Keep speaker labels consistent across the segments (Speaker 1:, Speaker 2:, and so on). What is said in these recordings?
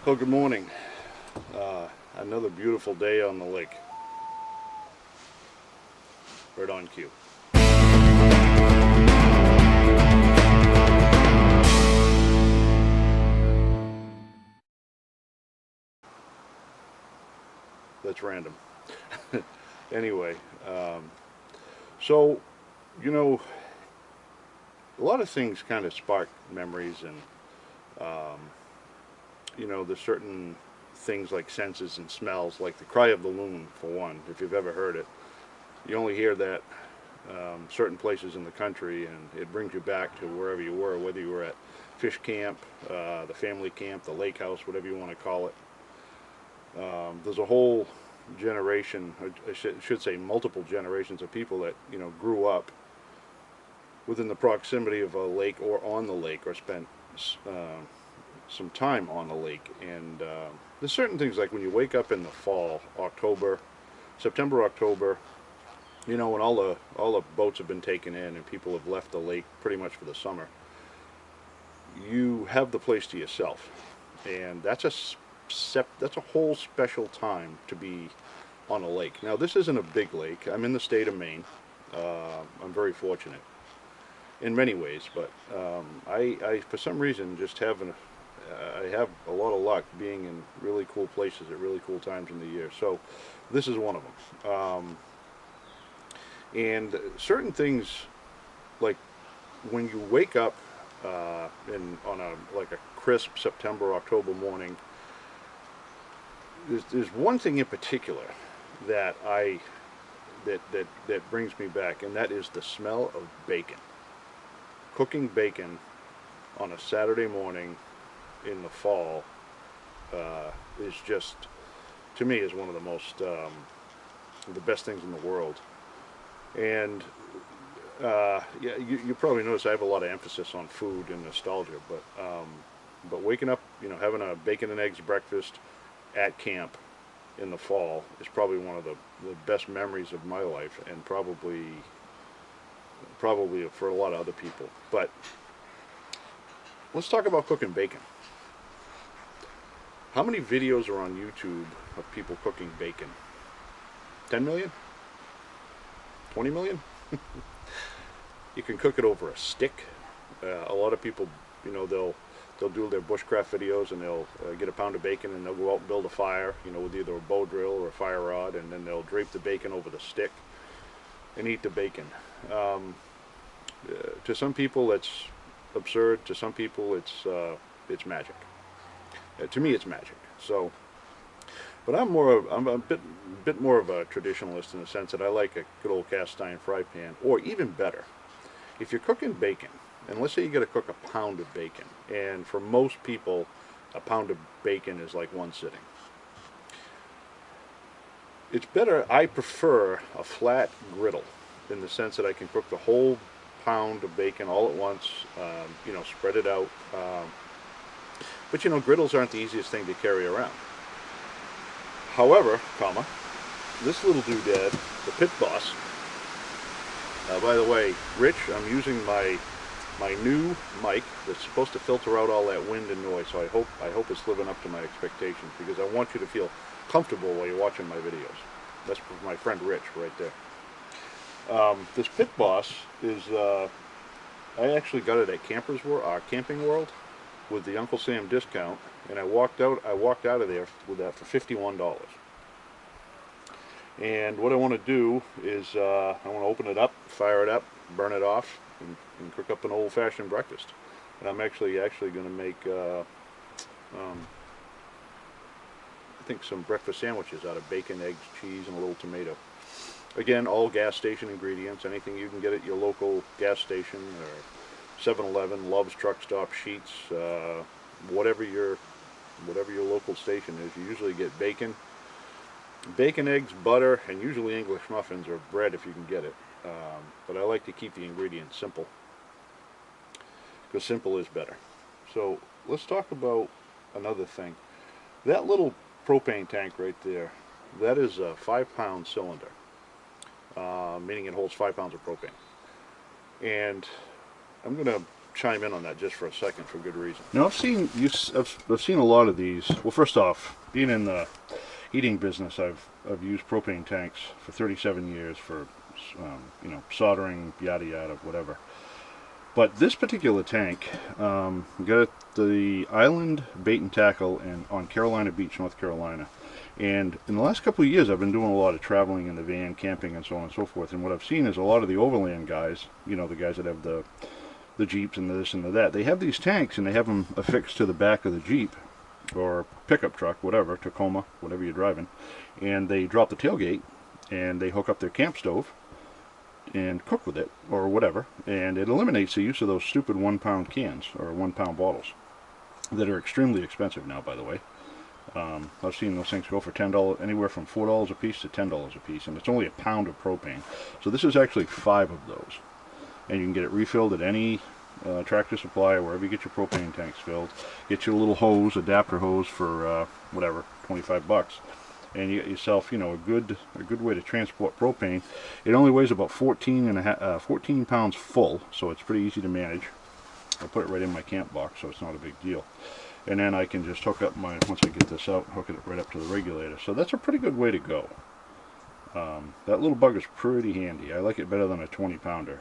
Speaker 1: Well, good morning. Another beautiful day on the lake. Right on cue. That's random. Anyway, so, you know, a lot of things kind of spark memories, and, there's certain things like senses and smells, like the cry of the loon, for one, if you've ever heard it. You only hear that certain places in the country, and it brings you back to wherever you were, whether you were at fish camp, the family camp, the lake house, whatever you want to call it. There's a whole generation, I should say multiple generations of people that, grew up within the proximity of a lake or on the lake, or spent some time on the lake. And there's certain things, like when you wake up in the fall, September, October, when all the boats have been taken in and people have left the lake pretty much for the summer, you have the place to yourself, and that's a whole special time to be on a lake. Now, this isn't a big lake. I'm in the state of Maine. I'm very fortunate in many ways, but I for some reason just I have a lot of luck being in really cool places at really cool times in the year. So this is one of them. And certain things, like when you wake up on a crisp September, October morning, there's one thing in particular that that brings me back, and that is the smell of bacon. Cooking bacon on a Saturday morning in the fall is just, to me, is one of the most the best things in the world. And yeah, you probably notice I have a lot of emphasis on food and nostalgia, but waking up, having a bacon and eggs breakfast at camp in the fall is probably one of the best memories of my life, and probably for a lot of other people. But let's talk about cooking bacon. How many videos are on YouTube of people cooking bacon? 10 million? 20 million? You can cook it over a stick. A lot of people, they'll do their bushcraft videos, and they'll get a pound of bacon, and they'll go out and build a fire, with either a bow drill or a fire rod, and then they'll drape the bacon over the stick and eat the bacon. To some people, it's absurd. To some people, it's magic. To me, it's magic. So, but I'm a bit more of a traditionalist, in the sense that I like a good old cast iron fry pan, or even better, if you're cooking bacon, and let's say you got to cook a pound of bacon, and for most people, a pound of bacon is like one sitting. It's better, I prefer a flat griddle, in the sense that I can cook the whole pound of bacon all at once, spread it out. But griddles aren't the easiest thing to carry around. However, this little doodad, the Pit Boss. By the way, Rich, I'm using my new mic that's supposed to filter out all that wind and noise. So I hope it's living up to my expectations, because I want you to feel comfortable while you're watching my videos. That's for my friend Rich right there. This Pit Boss is I actually got it at Camping World with the Uncle Sam discount, and I walked out of there with that for $51. And what I want to do is I want to open it up, fire it up, burn it off, and cook up an old-fashioned breakfast. And I'm actually going to make I think some breakfast sandwiches out of bacon, eggs, cheese, and a little tomato. Again, all gas station ingredients, anything you can get at your local gas station or 7-Eleven, Love's Truck Stop, Sheets, whatever your local station is. You usually get bacon, eggs, butter, and usually English muffins or bread if you can get it. But I like to keep the ingredients simple, because simple is better. So let's talk about another thing. That little propane tank right there, that is a 5-pound cylinder, meaning it holds 5 pounds of propane. And I'm going to chime in on that just for a second for good reason.
Speaker 2: Now I've seen a lot of these. Well, first off, being in the heating business, I've used propane tanks for 37 years for you know, soldering, yada yada, whatever. But this particular tank, we got it at the Island Bait and Tackle on Carolina Beach, North Carolina. And in the last couple of years, I've been doing a lot of traveling in the van, camping, and so on and so forth. And what I've seen is a lot of the overland guys, you know, the guys that have the Jeeps and the this and the that, they have these tanks and they have them affixed to the back of the Jeep or pickup truck, whatever, Tacoma, whatever you're driving. And they drop the tailgate and they hook up their camp stove and cook with it or whatever, and it eliminates the use of those stupid 1 pound cans or 1 pound bottles that are extremely expensive now, by the way. I've seen those things go for $10, anywhere from $4 a piece to $10 a piece, and it's only a pound of propane. So this is actually 5 of those, and you can get it refilled at any Tractor Supply or wherever you get your propane tanks filled. Get your little hose, adapter hose, for whatever, 25 bucks. And you get yourself, you know, a good way to transport propane. It only weighs about 14 pounds full, so it's pretty easy to manage. I put it right in my camp box, so it's not a big deal. And then I can just hook up once I get this out, hook it right up to the regulator. So that's a pretty good way to go. That little bugger's pretty handy. I like it better than a 20 pounder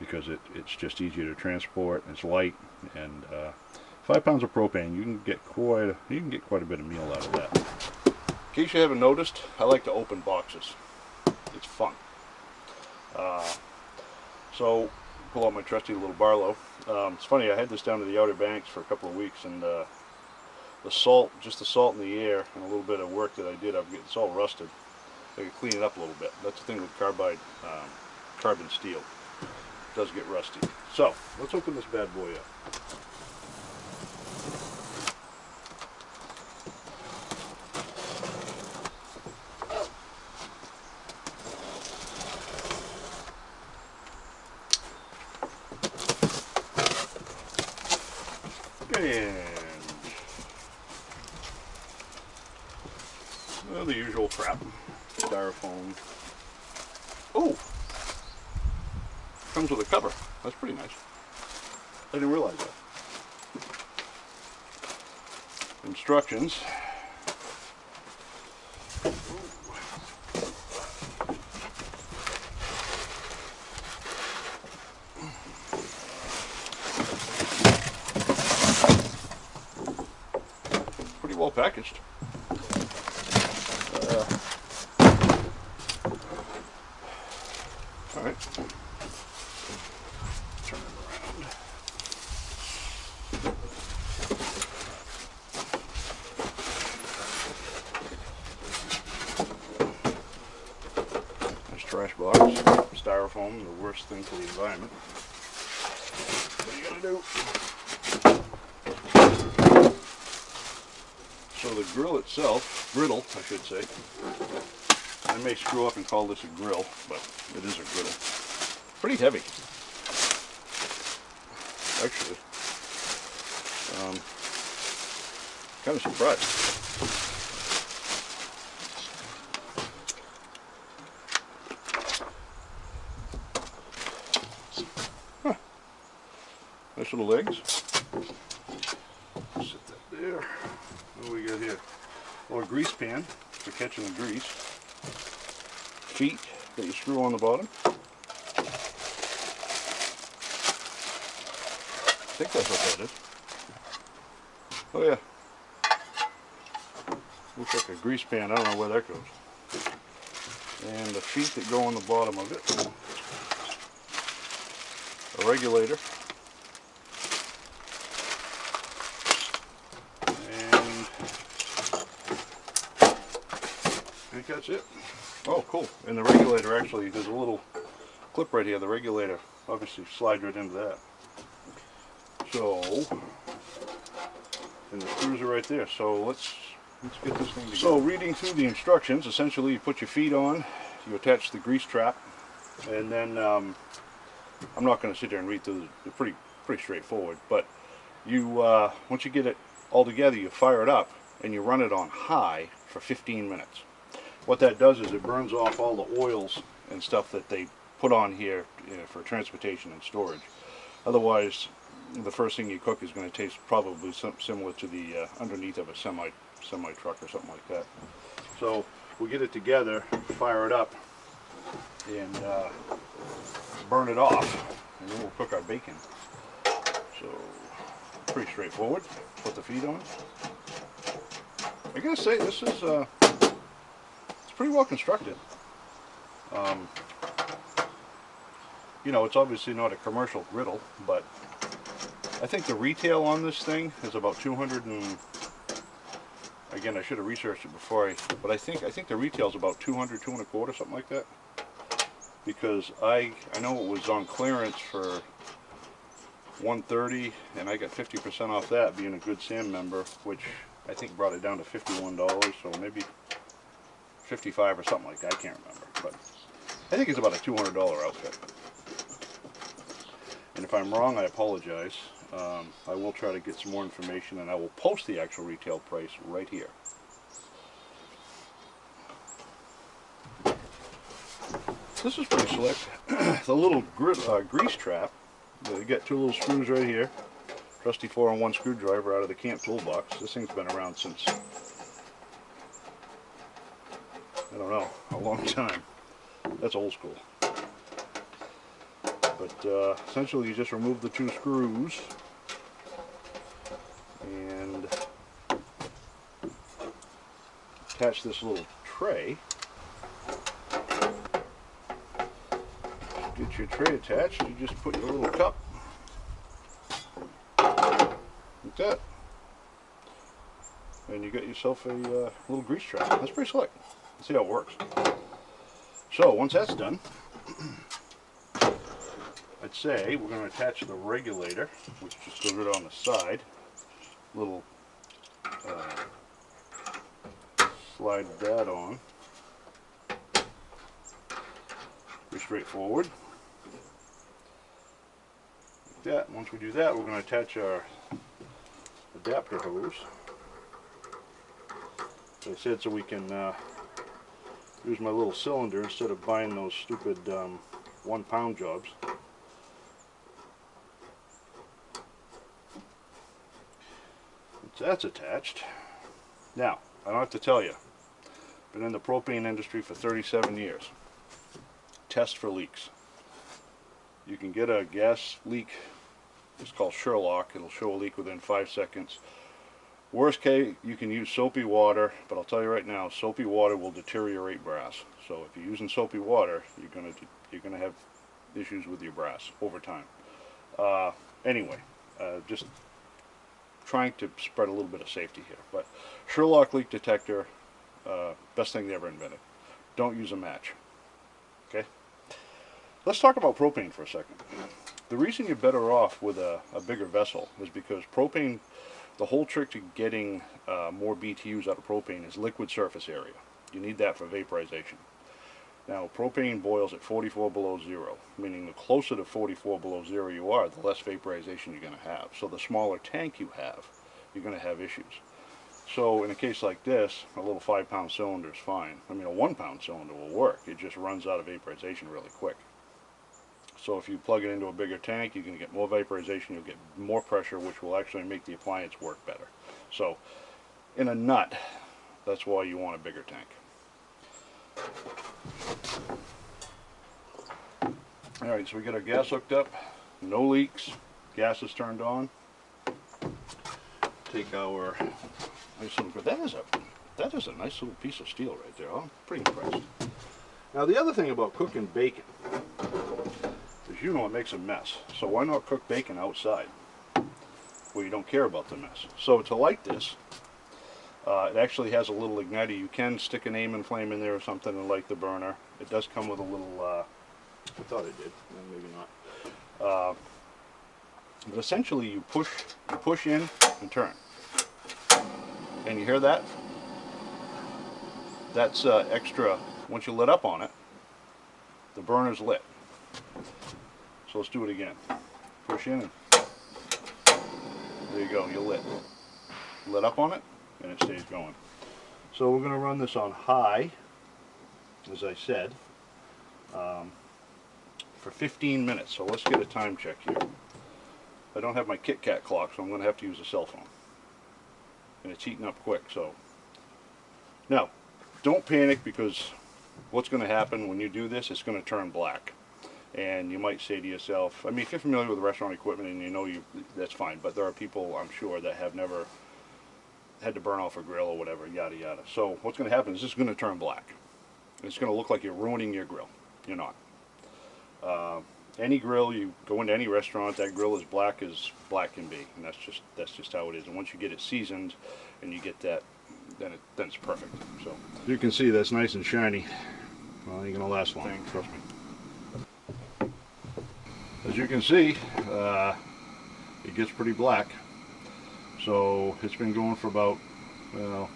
Speaker 2: because it's just easier to transport, it's light, and 5 pounds of propane, you can get quite a bit of meal out of that. In case you haven't noticed, I like to open boxes. It's fun. So, pull out my trusty little Barlow. It's funny, I had this down to the Outer Banks for a couple of weeks, and the salt, just the salt in the air, and a little bit of work that I did, it's all rusted. I could clean it up a little bit. That's the thing with carbon steel. It does get rusty. So, let's open this bad boy up. And the usual crap, styrofoam. Oh, comes with a cover. That's pretty nice. I didn't realize that. Instructions. Pretty well packaged. Alright. Turn it around. Nice trash box. Styrofoam, the worst thing for the environment. What are you gonna do? So the grill itself, griddle I should say, I may screw up and call this a grill, but it is a griddle. Pretty heavy, actually. Kind of surprised. Huh. Nice little legs. Sit that there. What do we got here? A little grease pan for catching the grease. Feet that you screw on the bottom. I think that's what that is. Oh yeah. Looks like a grease pan. I don't know where that goes. And the feet that go on the bottom of it. A regulator. And I think that's it. Oh, cool. And the regulator, actually, there's a little clip right here. The regulator obviously slides right into that. So, and the screws are right there. So let's get this thing together. So reading through the instructions, essentially you put your feet on, you attach the grease trap, and then I'm not going to sit there and read through. They're pretty straightforward. But you once you get it all together, you fire it up and you run it on high for 15 minutes. What that does is it burns off all the oils and stuff that they put on here, you know, for transportation and storage. Otherwise, the first thing you cook is going to taste probably similar to the underneath of a semi truck or something like that. So we'll get it together, fire it up, and burn it off, and then we'll cook our bacon. So pretty straightforward. Put the feet on. I gotta say, this is it's pretty well constructed. You know, it's obviously not a commercial griddle, but I think the retail on this thing is about 200 and, again, I should have researched it before but I think the retail is about 200, 225, something like that. Because I know it was on clearance for $130, and I got 50% off that, being a Good Sam member, which I think brought it down to $51, so maybe 55 or something like that. I can't remember, but I think it's about a $200 outfit. And if I'm wrong, I apologize. I will try to get some more information, and I will post the actual retail price right here. This is pretty slick. The little grease trap. You get two little screws right here. Trusty 4-in-1 screwdriver out of the camp toolbox. This thing's been around since, I don't know, a long time. That's old school. But essentially you just remove the two screws and attach this little tray. Get your tray attached, you just put your little cup like that, and you got yourself a little grease trap. That's pretty slick. Let's see how it works. So once that's done, I'd say we're going to attach the regulator, which just goes right on the side. Little slide that on. Pretty straightforward. Like that. Once we do that, we're going to attach our adapter hose. As I said, so we can use my little cylinder instead of buying those stupid 1 pound jobs. That's attached. Now, I don't have to tell you, been in the propane industry for 37 years. Test for leaks. You can get a gas leak, it's called Sherlock, it'll show a leak within 5 seconds. Worst case, you can use soapy water, but I'll tell you right now, soapy water will deteriorate brass. So if you're using soapy water, you're gonna have issues with your brass over time. Anyway, just trying to spread a little bit of safety here. But Sherlock leak detector, best thing they ever invented. Don't use a match. Okay? Let's talk about propane for a second. The reason you're better off with a bigger vessel is because propane, the whole trick to getting more BTUs out of propane is liquid surface area. You need that for vaporization. Now, propane boils at 44 below zero, meaning the closer to 44 below zero you are, the less vaporization you're going to have. So the smaller tank you have, you're going to have issues. So in a case like this, a little 5 pound cylinder is fine. I mean, a 1 pound cylinder will work. It just runs out of vaporization really quick. So if you plug it into a bigger tank, you're going to get more vaporization, you'll get more pressure, which will actually make the appliance work better. So in a nut, that's why you want a bigger tank. Alright, so we got our gas hooked up, no leaks, gas is turned on. Take our nice little, that is a nice little piece of steel right there. I'm pretty impressed. Now the other thing about cooking bacon is, you know, it makes a mess. So why not cook bacon outside where you don't care about the mess? So to light this, it actually has a little igniter. You can stick an aiming flame in there or something and light the burner. It does come with a little, I thought it did, maybe not. But essentially you push in and turn. And you hear that? That's extra. Once you lit up on it, the burner's lit. So let's do it again. Push in and there you go, you're lit. Lit up on it and it stays going. So we're going to run this on high, as I said, for 15 minutes. So let's get a time check here. I don't have my Kit Kat clock, so I'm going to have to use a cell phone. And it's heating up quick, so. Now, don't panic, because what's going to happen when you do this, it's going to turn black. And you might say to yourself, I mean, if you're familiar with restaurant equipment and you know that's fine, but there are people, I'm sure, that have never had to burn off a grill or whatever, yada yada. So what's going to happen is it's going to turn black. It's going to look like you're ruining your grill. You're not. Any grill, you go into any restaurant, that grill is black as black can be, and that's just how it is. And once you get it seasoned and you get that, then it's perfect. So you can see that's nice and shiny. Well, ain't gonna last long, trust me. As you can see, it gets pretty black. So it's been going for about, well,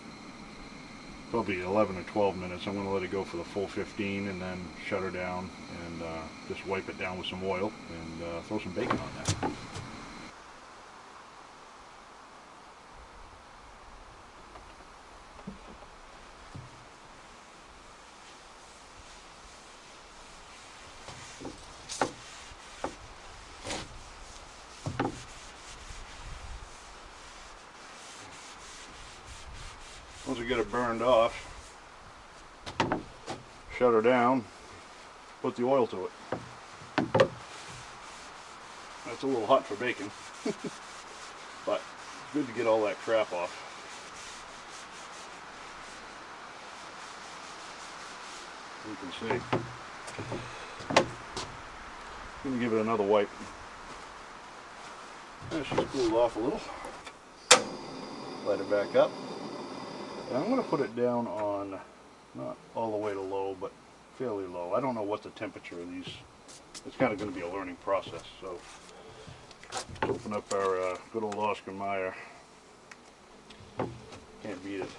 Speaker 2: probably 11 or 12 minutes. I'm going to let it go for the full 15 and then shut her down and just wipe it down with some oil and throw some bacon on that. Once we get it burned off, shut her down, put the oil to it. That's a little hot for bacon, but it's good to get all that crap off. You can see. I'm going to give it another wipe. She's cooled off a little. Light it back up. And I'm going to put it down on, not all the way to low, but fairly low. I don't know what the temperature of these, it's kind of going to be a learning process. So let's open up our good old Oscar Mayer. Can't beat it.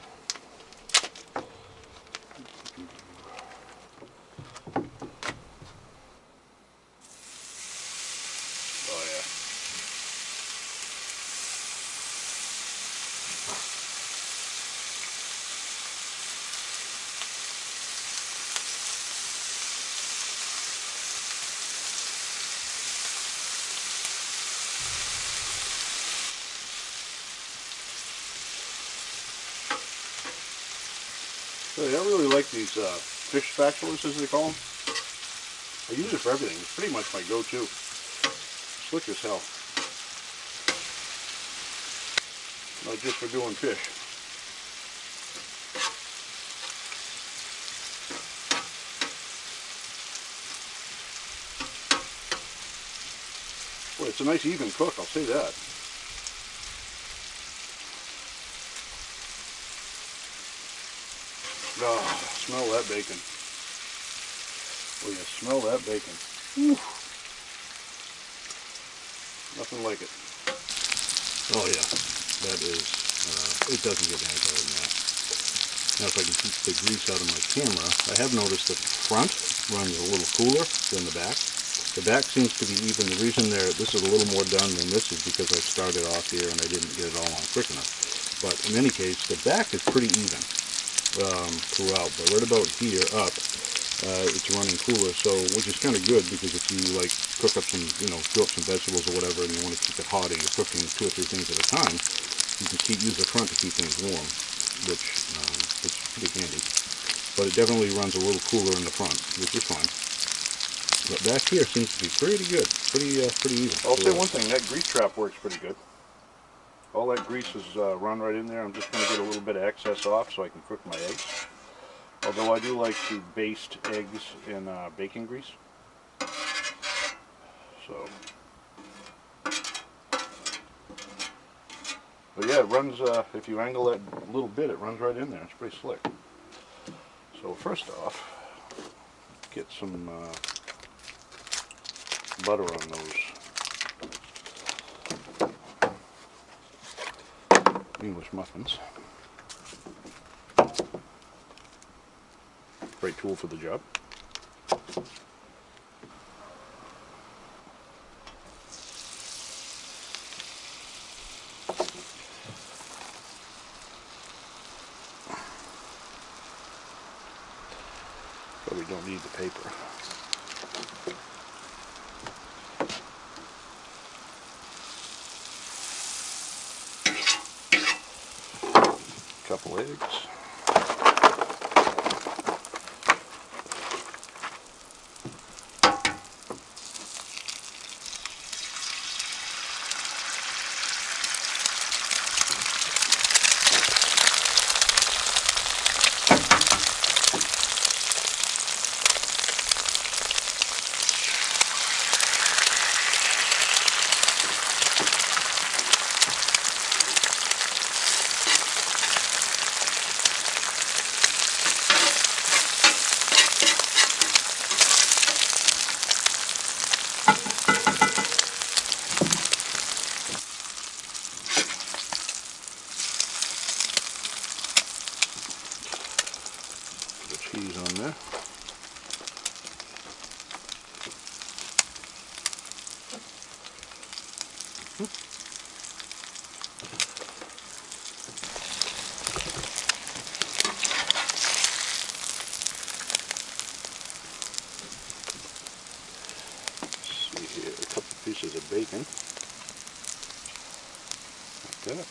Speaker 2: Oh yeah. I really like these fish spatulas, as they call them. I use it for everything. It's pretty much my go-to. Slick as hell. Not just for doing fish. Boy, it's a nice even cook, I'll say that. Oh, smell that bacon. Will you smell that bacon? Whew. Nothing like it. Oh yeah, that is, it doesn't get any better than that. Now if I can keep the grease out of my camera, I have noticed that the front runs a little cooler than the back. The back seems to be even. The reason this is a little more done than this is because I started off here and I didn't get it all on quick enough. But in any case, the back is pretty even throughout, but right about here up, it's running cooler, so which is kind of good, because if you like cook up some, do up some vegetables or whatever, and you want to keep it hot, and you're cooking 2 or 3 things at a time, you can use the front to keep things warm, which is pretty handy. But it definitely runs a little cooler in the front, which is fine. But back here seems to be pretty good, pretty even. I'll say one thing, that grease trap works pretty good. All that grease is run right in there. I'm just going to get a little bit of excess off so I can cook my eggs. Although I do like to baste eggs in bacon grease. So, but yeah, it runs, if you angle that little bit, it runs right in there. It's pretty slick. So first off, get some butter on those English muffins. Great tool for the job. But we don't need the paper. couple eggs. Cheese on there. See here, a couple pieces of bacon. Like that.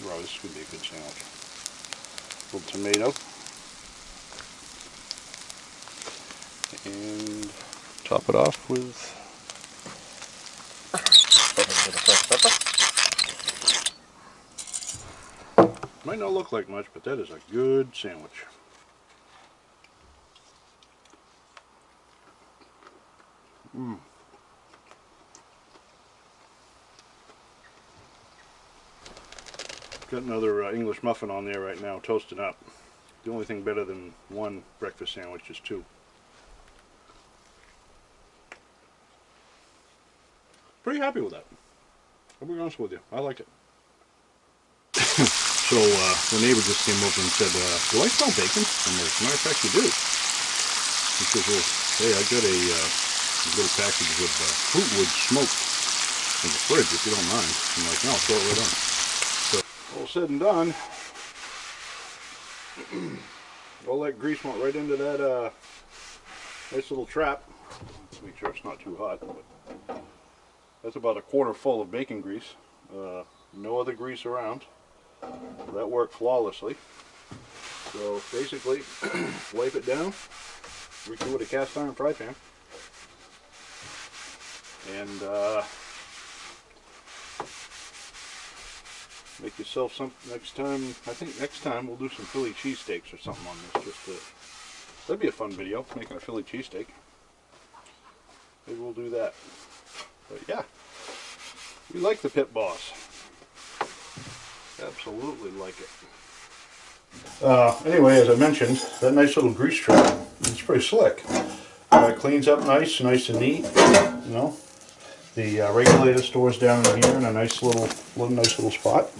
Speaker 2: Wow, this is going to be a good sandwich. A little tomato. And top it off with a bit of fresh pepper. Might not look like much, but that is a good sandwich. Got another English muffin on there right now, toasting up. The only thing better than one breakfast sandwich is two. Pretty happy with that. I'll be honest with you. I like it. So the neighbor just came over and said, do I smell bacon? I'm like, as a matter of fact, you do. He says, well, hey, I got a little package of fruitwood smoked in the fridge, if you don't mind. I'm like, no, throw it right on. So, all said and done, all that grease went right into that nice little trap. Let's make sure it's not too hot. But that's about a quarter full of bacon grease. No other grease around. That worked flawlessly. So basically, wipe it down, refill with a cast iron fry pan, and make yourself some next time. I think next time we'll do some Philly cheesesteaks or something on this. That'd be a fun video, making a Philly cheesesteak. Maybe we'll do that. But yeah, we like the Pit Boss. Absolutely like it. Anyway, as I mentioned, that nice little grease trap, it's pretty slick. It cleans up nice and neat. You know, the regulator stores down in here in a nice little spot,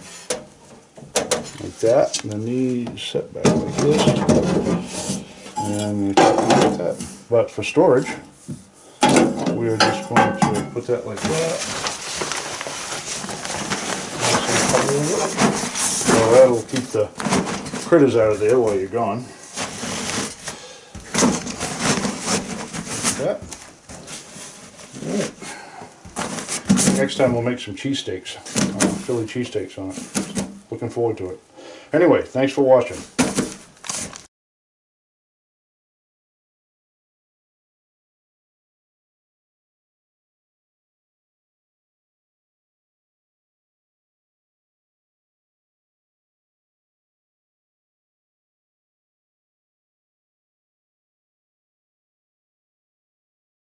Speaker 2: like that. And then these set back like this, and you tap them like that. But for storage, we are just going to put that like that. So that'll keep the critters out of there while you're gone. Like that. Alright. Next time we'll make some cheesesteaks, Philly cheesesteaks on it. So looking forward to it. Anyway, thanks for watching.